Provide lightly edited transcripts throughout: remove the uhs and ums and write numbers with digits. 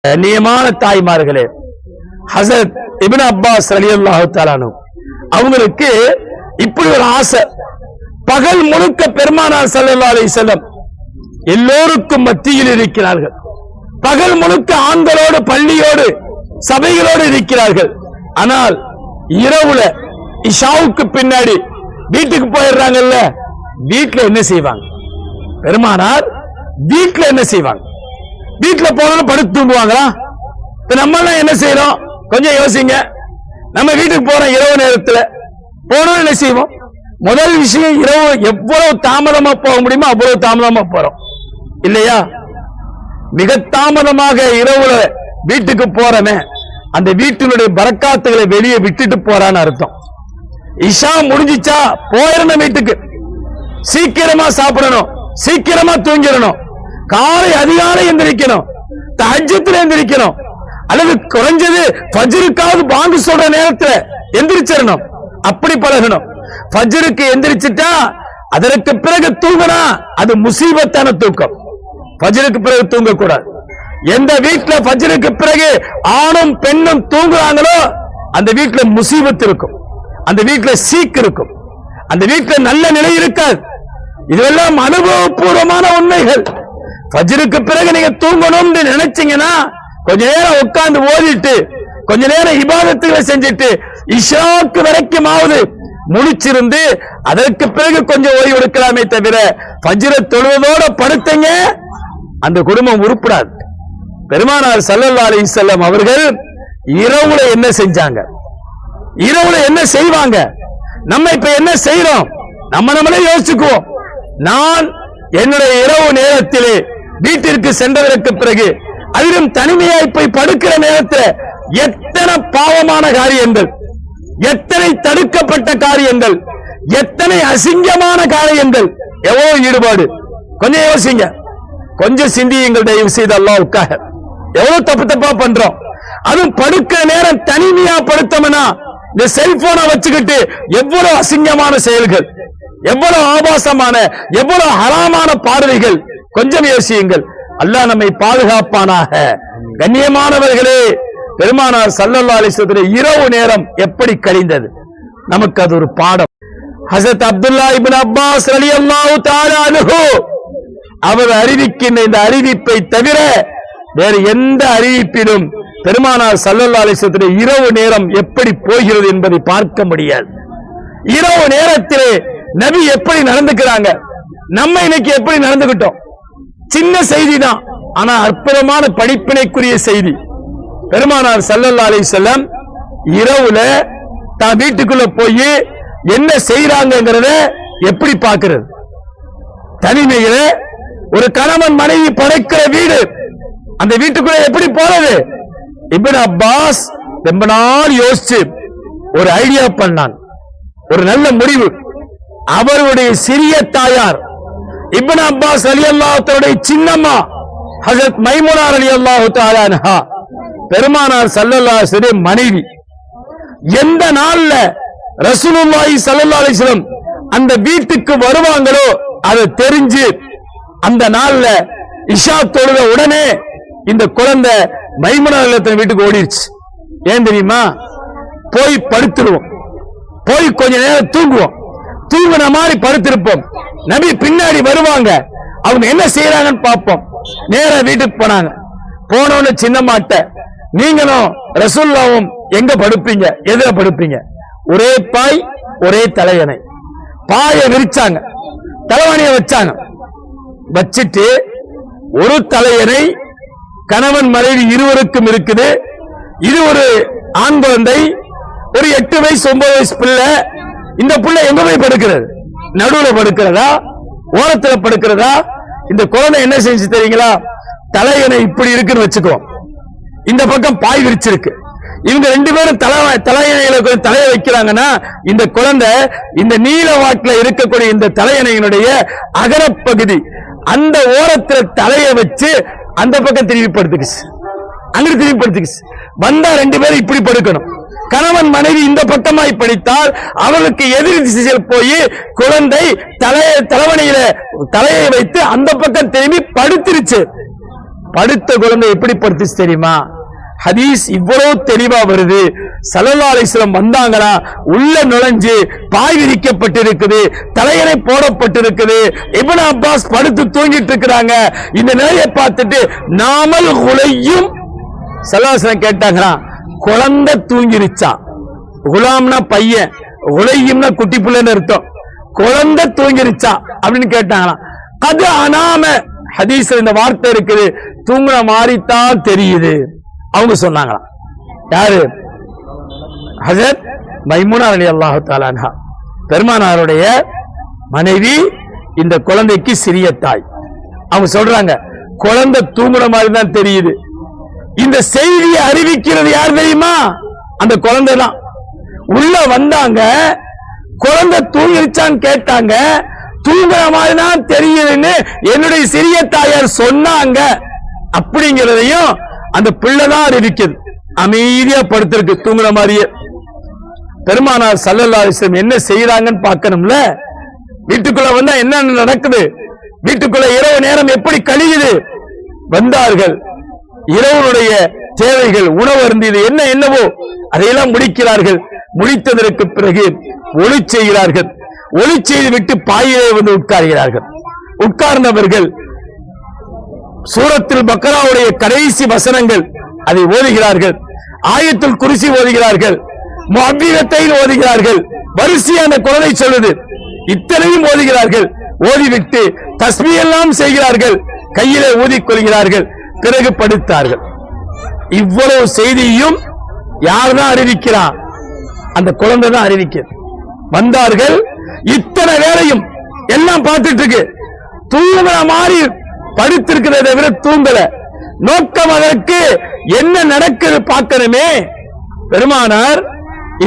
நியமான தாய்மார்களே, ஹசரத் இப்னு அப்பாஸ் ரலியல்லாஹு தஆலா அவங்களுக்கு இப்படி ஒரு ஆசை. பகல் முழுக்க பெருமானார் ஸல்லல்லாஹு அலைஹி வஸல்லம் எல்லோருக்கும் மத்தியில் இருக்கிறார்கள். பகல் முழுக்க ஆண்களோடு பள்ளியோடு சபைகளோடு இருக்கிறார்கள். ஆனால் இரவுல இஷாவுக்கு பின்னாடி வீட்டுக்கு போயிடுறாங்கல்ல, வீட்டுல என்ன செய்வாங்க? பெருமானார் வீட்டுல என்ன செய்வாங்க? வீட்டுல போனாலும் படுத்து தூங்குவாங்களா? நம்ம எல்லாம் என்ன செய்யறோம்? கொஞ்சம் யோசிங்க. நம்ம வீட்டுக்கு போறோம், இரவு நேரத்துல போனோம், என்ன செய்வோம்? முதல் விஷயம், இரவு எவ்வளவு தாமதமா போக முடியுமோ அவ்வளவு தாமதமா போறோம் இல்லையா? மிக தாமதமாக இரவுல வீட்டுக்கு போறமே அந்த வீட்டினுடைய பரக்காத்துகளை வெளியே விட்டுட்டு போறான்னு அர்த்தம். இஷா முடிஞ்சிச்சா போயிடணும் வீட்டுக்கு, சீக்கிரமா சாப்பிடணும், சீக்கிரமா தூங்கிடணும், காலை அதிகாலை எந்திரிக்கணும், தஹஜ்ஜுத்ல எந்திரிக்கணும், அல்லது குறைஞ்சது ஃபஜ்ருக்காவது பாங்கு சொல்ற நேரத்துல எந்திரிச்சிடணும். அப்படி பழகணும். ஃபஜ்ருக்கு எந்திரிச்சிட்டா அதற்கு பிறகு தூங்கினா அது முசீபத்தான தூக்கம். ஃபஜ்ருக்கு பிறகு தூங்கக்கூடாது. எந்த வீட்டுல ஃபஜ்ருக்கு பிறகு ஆணும் பெண்ணும் தூங்குறாங்களோ அந்த வீட்டுல முசீபத் இருக்கும், அந்த வீட்டுல சீக்கு இருக்கும், அந்த வீட்டுல நல்ல நிலை இருக்காது. இதெல்லாம் அனுபவபூர்வமான உண்மைகள். ஃபஜ்ருக்கு பிறகு நீங்க தூங்கணும்னு நினைச்சீங்கன்னா கொஞ்ச நேரம் உட்கார்ந்து ஓதிட்டு கொஞ்ச நேரம் இபாதத்துகளை செஞ்சுட்டு இஷாக்கு வரைக்குமாவது முடிச்சிருந்து அதற்கு பிறகு கொஞ்சம் ஓய்வு எடுக்கலாமே தவிர ஃபஜ்ர தொழுவதோட படுத்தங்க அந்த குடும்பம் உருப்படாது. பெருமானார் ஸல்லல்லாஹு அலைஹி வஸல்லம் அவர்கள் இரவுல என்ன செஞ்சாங்க? இரவுல என்ன செய்வாங்க? நம்ம இப்ப என்ன செய்யறோம்? நம்மளே யோசிச்சுக்குவோம். நான் என்னுடைய இரவு நேரத்திலே வீட்டிற்கு சென்றதற்கு பிறகு அதிலும் தனிமையாய் போய் படுக்கிற நேரத்தில் எத்தனை பாவமான காரியங்கள், எத்தனை தடுக்கப்பட்ட காரியங்கள், எத்தனை அசிங்கமான காரியங்கள், எவ்வளவு ஈடுபாடு. கொஞ்சம் யோசிங்க, கொஞ்சம் சிந்தியுங்கள் தயவு செய்து அல்லாஹ்வுக்காக. எவ்வளவு தப்பு தப்பா பண்றோம். அதுவும் படுக்கிற நேரம் தனிமையா படுத்தோம்னா இந்த செல்போனை வச்சுக்கிட்டு எவ்வளவு அசிங்கமான செயல்கள், எவ்வளவு ஆபாசமான, எவ்வளவு ஹராமான பார்வைகள். கொஞ்சம் யோசியுங்கள். அல்லாஹ் நம்மை பாதுகாப்பானாக. கண்ணியமானவர்களே, பெருமானார் ஸல்லல்லாஹு அலைஹி வஸல்லம் இரவு நேரம் எப்படி கழிந்தது நமக்கு அது ஒரு பாடம். ஹஜ்ரத் அப்துல்லா இப்னு அப்பாஸ் ரலியல்லாஹு தஆலா அன்ஹு அவர் அறிவிக்கின்ற இந்த அறிவிப்பை தவிர வேறு எந்த அறிவிப்பிலும் பெருமானார் ஸல்லல்லாஹு அலைஹி வஸல்லம் இரவு நேரம் எப்படி போகிறது என்பதை பார்க்க முடியாது. இரவு நேரத்திலே நபி எப்படி நடந்துக்கிறாங்க, நம்ம இன்னைக்கு எப்படி நடந்துகிட்டோம்? சின்ன செய்தி தான், ஆனா அற்புதமான படிப்பினைக்குரிய செய்தி. பெருமானார் ஸல்லல்லாஹு அலைஹி வஸல்லம் இரவுல தான் வீட்டுக்குள்ள போய் என்ன செய்யறாங்கிறத எப்படி பார்க்கிறது? தனிமையில ஒரு கணவன் மனைவி படைக்கிற வீடு, அந்த வீட்டுக்குள்ள எப்படி போறது? இப்னு அப்பாஸ் ரொம்ப நாள் யோசிச்சு ஒரு ஐடியா பண்ணான், ஒரு நல்ல முடிவு. அவருடைய சிறிய தாயார் இப்னு அப்பாஸ் ரலியல்லாஹு தஆலா சின்னம்மா ஹஜ்ரத் மைமுனா ரலியல்லாஹு தஆலா அன்ஹா பெருமானார் ஸல்லல்லாஹு அலைஹி வஸல்லம் மனைவி. எந்த நாள்ல ரசூலுல்லாஹி ஸல்லல்லாஹு அலைஹி வஸல்லம் அந்த வீட்டுக்கு வருவாங்களோ அதை தெரிஞ்சு அந்த நாள்ல இஷா தொழுத உடனே இந்த குழந்தை மைமுனா ரலியல்லாஹு வீட்டுக்கு ஓடிடுச்சு. ஏன் தெரியுமா? போய் படுத்துருவோம், போய் கொஞ்ச நேரம் தூங்குவோம், தூங்குன மாதிரி படுத்திருப்போம், நபி பின்னாடி வருவாங்க, அவங்க என்ன செய்யறாங்கன்னு பார்ப்போம். நேரா வீட்டுக்கு போனாங்க. போனோன்னு சின்னம்மாட்ட, நீங்களும் ரசூலுல்லாஹ்வும் எங்க படுப்பீங்க? எதுல படுப்பீங்க? ஒரே பாய் ஒரே தலையணை. பாயை விரிச்சாங்க, தலைவணிய வச்சாங்க. வச்சிட்டு ஒரு தலையணை கணவன் மனைவி இருவருக்கும் இருக்குது. இது ஒரு ஆண் குழந்தை, ஒரு 8 வயசு 9 வயசு பிள்ளை. இந்த பிள்ளை எங்க போய் படுக்கிறது? நடுவுல படுக்கிறதா, ஓரத்துல படுக்கிறதா? இந்த குழந்தை என்ன செஞ்சு தெரியுங்களா? தலையணை இப்படி இருக்குன்னு வச்சுக்குவோம், இந்த பக்கம் பாய் விரிச்சிருக்கு. இவங்க 2 பேரும் தலையணையில தலையை வைக்கிறாங்கன்னா இந்த குழந்தை இந்த நீல வாட்டில இருக்கக்கூடிய இந்த தலையணையினுடைய அகரப்பகுதி அந்த ஓரத்துல தலையை வச்சு அந்த பக்கம் திரும்பி படுத்துக்குச்சு, அங்கிட்டு திரும்பி படுத்துக்குச்சு. வந்தா 2 பேரும் இப்படி படுக்கணும். கணவன் மனைவி இந்த பக்கமாய் படித்தால் அவளுக்கு எதிர் திசையில் போய் குழந்தை தலைவணியில தலையை வைத்து அந்த பக்கம் திரும்பி படுத்திருச்சு. படுத்த குழந்தை எப்படி படுத்துச்சு தெரியுமா? ஹதீஸ் இவ்வளவு தெளிவா வருது. ஸல்லல்லாஹு அலைஹி வஸல்லம் வந்தாங்களா, உள்ள நுழைஞ்சு பாய் விரிக்கப்பட்டிருக்குது, தலையணை போடப்பட்டிருக்குது, இப்னு அப்பாஸ் படுத்து தூங்கிட்டு இருக்கிறாங்க. இந்த நிலையை பார்த்துட்டு நாமல் குலையும் ஸல்லல்லாஹு அலைஹி வஸல்லம் கேட்டாங்களா, குழந்தை தூங்கிருச்சா? குலாம்னா பையன், உலையும்னா குட்டி பிள்ளைன்னு அர்த்தம். குழந்தை தூங்கிருச்சா அப்படின்னு கேட்டாங்களாம். அது அனாம ஹதீஸ்ல இந்த வார்த்தை இருக்குது, தூங்குற மாதிரி தான் தெரியுது அவங்க சொன்னாங்களாம். யாரு? ஹஜரத் மைமுனா ரலியல்லாஹு தஆலா அன்ஹா, பெருமானாருடைய மனைவி, இந்த குழந்தைக்கு சிறிய தாய். அவங்க சொல்றாங்க குழந்தை தூங்குற மாதிரி தான் தெரியுது. இந்த செய்தியை அறிவிக்கிறது யார் தெரியுமா? அந்த குழந்தை தான். உள்ள வந்தாங்க, குழந்தை தூங்கிருச்சான்னு கேட்டாங்க, தூங்குற மாதிரி தான் தெரியுதுன்னு என்னுடைய சிறிய தாயார் சொன்னாங்க அப்படிங்கிறதையும் அந்த பிள்ளைதான் அறிவிக்குது. அமைதியா படுத்திருக்கு தூங்குற மாதிரியே. பெருமானார் ஸல்லல்லாஹு அலைஹி வஸல்லம் என்ன செய்யறாங்கன்னு பார்க்கணும்ல. வீட்டுக்குள்ள வந்தா என்ன நடக்குது, வீட்டுக்குள்ள இரவு நேரம் எப்படி கழியுது. வந்தார்கள், இரவனுடைய தேவைகள், உணவு அருந்தியது என்னவோ அதையெல்லாம் முடிக்கிறார்கள். முடித்ததற்கு பிறகு ஒளி செய்கிறார்கள். ஒளி செய்து விட்டு பாயிலே வந்து உட்கார்கிறார்கள். உட்கார்ந்தவர்கள் சூரத்துல் பக்ராவுடைய கடைசி வசனங்கள் அதை ஓதுகிறார்கள். ஆயத்துல் குர்சி ஓதுகிறார்கள், முஅவ்விதத்தைன் ஓதுகிறார்கள். வரிசையா அந்த குழந்தை சொல்லுது, இத்தனையும் ஓதுகிறார்கள். ஓதிவிட்டு தஸ்பீஹ் எல்லாம் செய்கிறார்கள், கையிலே ஊதிக்கொள்கிறார்கள். பிறகு படுத்தார்கள். இவ்வளவு செய்தியும் யார்தான் அறிவிக்கிறார்? அந்த குழந்தை தான் அறிவிக்கிறது. வந்தார்கள், இத்தனை வேலையும் எல்லாம் பார்த்துட்டு இருக்கு. தூங்குற மாதிரி படுத்திருக்கிறத விட தூங்கல. நோக்கம் அதற்கு என்ன நடக்குது பார்க்கணுமே. பெருமானார்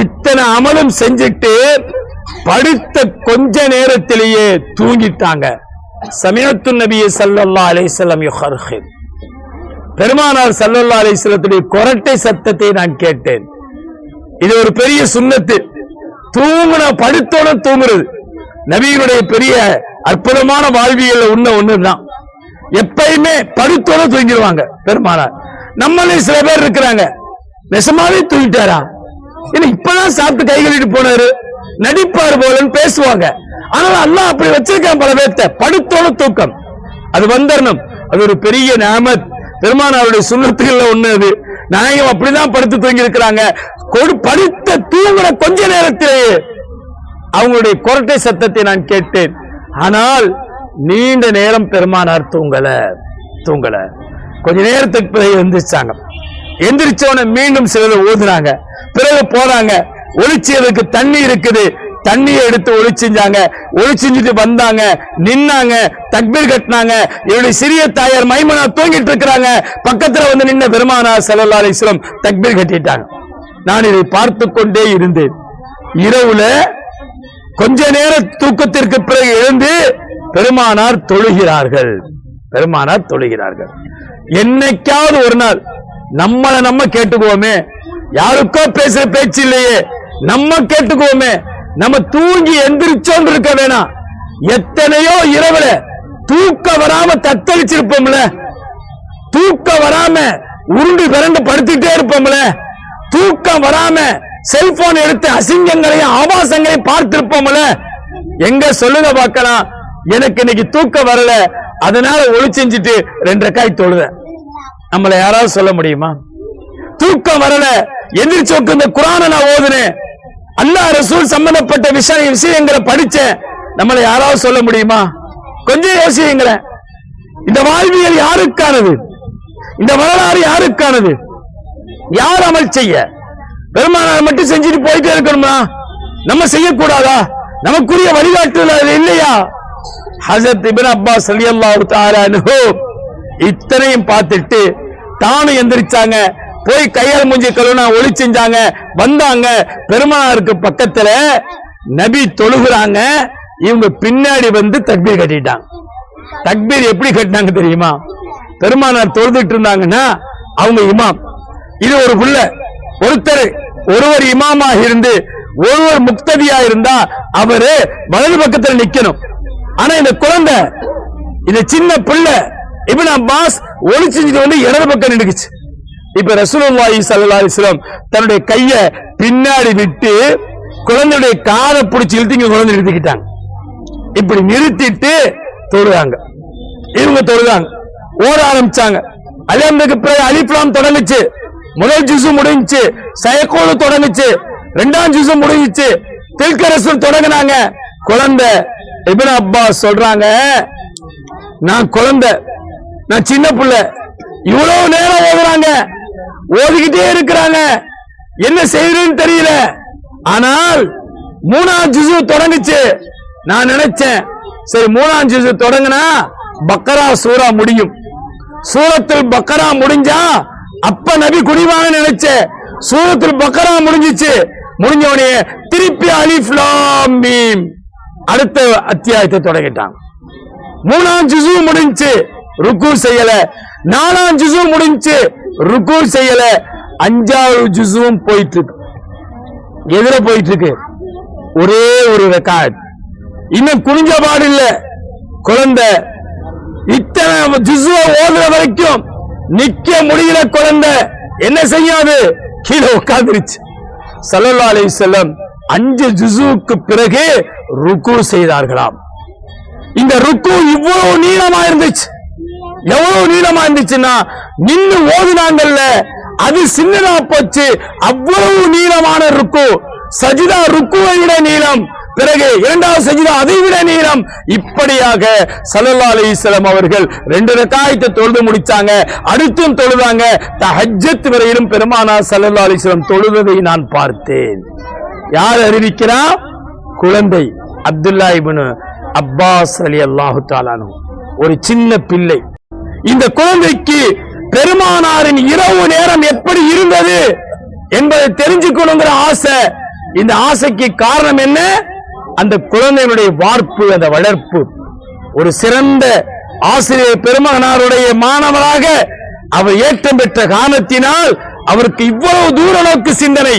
இத்தனை அமலும் செஞ்சுட்டு படுத்த கொஞ்ச நேரத்திலேயே தூங்கிட்டாங்க. சமிஅத்து நபி ஸல்லல்லாஹு அலைஹி வஸல்லம் யுஹர்ஹிர், பெருமானார் ஸல்லல்லாஹு அலைஹி வஸல்லத்துடைய கொரட்டை சத்தத்தை நான் கேட்டேன். இது ஒரு பெரிய சுன்னத்து. தூங்குன படுத்தோட தூங்குறது நபியினுடைய பெரிய அற்புதமான வாழ்வியல் ஒண்ணுதான். எப்பயுமே படுத்தோட தூங்கிடுவாங்க பெருமானார். நம்மளே சில பேர் இருக்கிறாங்க, நெசமாவே தூங்கிட்டாரா, இப்பதான் சாப்பிட்டு கை கழுவிட்டு போனாரு, நடிப்பாரு போலன்னு பேசுவாங்க. ஆனால் அல்லாஹ் அப்படி வச்சிருக்கான் பல பேர்த்த. படுத்தோட தூக்கம் அது வந்துடணும். அது ஒரு பெரிய நிஅமத். பெருமானாருடைய சுன்னத்துகள்ல ஒண்ணு அது. நாயகம் அப்படிதான் படுத்து தூங்கி இருக்கிறாங்க. படுத்த தூங்குற கொஞ்ச நேரத்திலேயே அவங்களுடைய கொரட்டை சத்தத்தை நான் கேட்டேன். ஆனால் நீண்ட நேரம் பெருமானார் தூங்கல. கொஞ்ச நேரத்துக்கு பிறகு எந்திரிச்சாங்க. எந்திரிச்சோன்னு மீண்டும் சிலர் ஓதுனாங்க. பிறகு போறாங்க, ஒளிச்சதுக்கு தண்ணி இருக்குது, தண்ணியை எடுத்து ஒளி செஞ்சாங்க. ஒளி செஞ்சுட்டு வந்தாங்க, நின்னாங்க, தக்பீர் கட்டினாங்க. என்னுடைய சிறிய தாயார் மைமுனா தூங்கிட்டு இருக்கிறாங்க. பக்கத்துல வந்து நின்ன பெருமானார் ஸல்லல்லாஹு அலைஹி வஸல்லம் தக்பீர் கட்டிட்டாங்க. நான் இதை பார்த்து கொண்டே இருந்தேன். இரவுல கொஞ்ச நேர தூக்கத்திற்கு பிறகு எழுந்து பெருமானார் தொழுகிறார்கள். என்னைக்காவது ஒரு நாள் நம்ம கேட்டுக்குவோமே, யாருக்கோ பேசுற பேச்சு இல்லையே, நம்ம கேட்டுக்குவோமே. நம்ம தூங்கி எந்திரிச்சோன்னு இருக்க வேணாம். எத்தனையோ இரவுல தூக்க வராம தத்தளிச்சிருப்போம்ல, தூக்க வராம உருண்டு பிறண்டு படுத்திட்டே இருப்போம்ல, தூக்கம் வராம செல்போன் எடுத்து அசிங்கங்களையும் ஆபாசங்களையும் பார்த்திருப்போம்ல. எங்க சொல்லுங்க பார்க்கலாம். எனக்கு இன்னைக்கு தூக்கம் வரல, அதனால ஒளி செஞ்சுட்டு 2 ரக்காய் தொழுதேன். நம்மள யாராவது சொல்ல முடியுமா? தூக்கம் வரல, எந்திரிச்சு உட்கார்ந்து குர்ஆனை நான் ஓதுனேன், அல்லாஹ் ரசூல் சம்பந்தப்பட்ட விஷயங்களை படிச்சேன், நம்மள யாராவது சொல்ல முடியுமா? கொஞ்சம் யோசிங்களேன். இந்த வாழ்வியல் யாருக்கானது? இந்த வரலாறு யாருக்கானது? யார் அமல் செய்ய? பெருமானார் மட்டும் செஞ்சுட்டு போயிட்டே இருக்கணுமா? நம்ம செய்யக்கூடாதா? நமக்குரிய வழிகாட்டுதல் இல்லையா? ஹஜரத் இப்னு அப்பாஸ் ரலியல்லாஹு தஆலா அன்ஹு இத்தனையும் பார்த்துட்டு தானும் எந்திரிச்சாங்க. போய் கையால் மூஞ்சி கழுவினா ஒளி செஞ்சாங்க. வந்தாங்க, பெருமானாருக்கு பக்கத்துல நபி தொழுகிறாங்க. இவங்க பின்னாடி வந்து தக்பீர் கட்டிட்டாங்க. தக்பீர் எப்படி கட்டினாங்க தெரியுமா? பெருமானார் தொழுதுட்டு இருந்தாங்கன்னா அவங்க இமாம், இது ஒரு புள்ள, ஒருவர் இமாமாக இருந்து ஒருவர் முக்ததியா இருந்தா அவரு வலது பக்கத்துல நிக்கணும். ஆனா இந்த குழந்தை, இந்த சின்ன பிள்ளை இப்னு அப்பாஸ் ஒளி செஞ்சுட்டு வந்து இடது பக்கம் நின்றுச்சு. இப்ப ரசூலுல்லாஹி ஸல்லல்லாஹு அலைஹி வஸல்லம் தன்னுடைய கைய பின்னாடி விட்டு குழந்தையுடைய காதை பிடிச்சி இழுத்து குழந்தை நிறுத்திக்கிட்டாங்க. இப்படி நிறுத்திட்டு தொழுதாங்க. இவங்க தொழுதாங்க, ஓட ஆரம்பிச்சாங்க. அல்ஹம்துக்கு பிறகு அலிஃப் லாம் தொடங்குச்சு, முதல் ஜுஸு முடிஞ்சுச்சு. சயக்கூலு தொடங்குச்சு, இரண்டாம் ஜுஸு முடிஞ்சுச்சு. தில்க ரசூல் தொடங்கினாங்க. குழந்தை இப்னு அப்பாஸ் சொல்றாங்க, நான் குழந்தை, நான் சின்ன பிள்ளை, இவ்வளவு நேரம் ஓதுறாங்க, ஓதிக்கிட்டே இருக்கிறாங்க, என்ன செய்யறதுன்னு தெரியல. ஆனால் மூணாம் ஜுஸு தொடங்குச்சு. நான் நினைச்சேன், சரி மூணாம் ஜுஸு தொடங்கினா பக்கரா சூரா முடியும், சூரத்துல் பக்கரா முடிஞ்சா அப்ப நபி குடிவாங்க நினைச்சேன். சூரத்துல் பக்கரா முடிஞ்சிச்சு. முடிஞ்சவனே திருப்பி அலிஃப் லாம் மீம் அடுத்த அத்தியாயத்தை தொடங்கிட்டாங்க. மூணாம் ஜுஸு முடிஞ்சு, ருக்கு செய்யல. நாலாம் ஜுஸு முடிஞ்சு, ருக்கு செய்யல. அஞ்சாவது ஜுஸுவும் போயிட்டு இருக்கு. எதிர போயிட்டு இருக்கு. ஒரே ஒரு ரக்காத், இன்னும் குனிஞ்ச பாடு இல்ல. குழந்தை இத்தனை ஜுஸுவ ஓதுற வரைக்கும் நிக்க முடியல. குழந்தை என்ன செய்யாது, கீழே உட்கார்ந்துருச்சு. ஸல்லல்லாஹு அலைஹி வஸல்லம் 5 ஜுஸுக்கு பிறகு ருக்கு செய்தார்களாம். இந்த ருக்கு இவ்வளவு நீளமா இருந்துச்சு. எவ்வளவு நீளமா இருந்துச்சுன்னா நின்னு ஓதுனாங்கல்ல, அது சின்னதா போச்சு. அவ்வளவு நீளமான ருக்கு. சஜிதா ருக்குவை விட நீளம், பிறகு இரண்டாவது சஜிதா அதை விட நீளம். இப்படியாக ஸல்லல்லாஹு அலைஹி வஸல்லம் அவர்கள் 2 ரக்காயத்தை தொழுது முடிச்சாங்க. அடுத்தும் தொழுதாங்க. தஹஜ்ஜத் வரையிலும் பெருமானார் ஸல்லல்லாஹு அலைஹி வஸல்லம் தொழுவதை நான் பார்த்தேன். யார் அறிவிக்கிறா? குழந்தை அப்துல்லா இப்னு அப்பாஸ் ரலியல்லாஹு தஆலா அன்ஹு, ஒரு சின்ன பிள்ளை. இந்த குழந்தைக்கு பெருமானாரின் இரவு நேரம் எப்படி இருந்தது என்பதை தெரிஞ்சுக்கணுங்கிற ஆசை. இந்த ஆசைக்கு காரணம் என்ன? அந்த குழந்தையினுடைய வார்ப்பு, அந்த வளர்ப்பு. ஒரு சிறந்த ஆசிரியர் பெருமானாருடைய மாணவராக அவர் ஏற்றம் பெற்ற காரணத்தினால் அவருக்கு இவ்வளவு தூர நோக்கு சிந்தனை.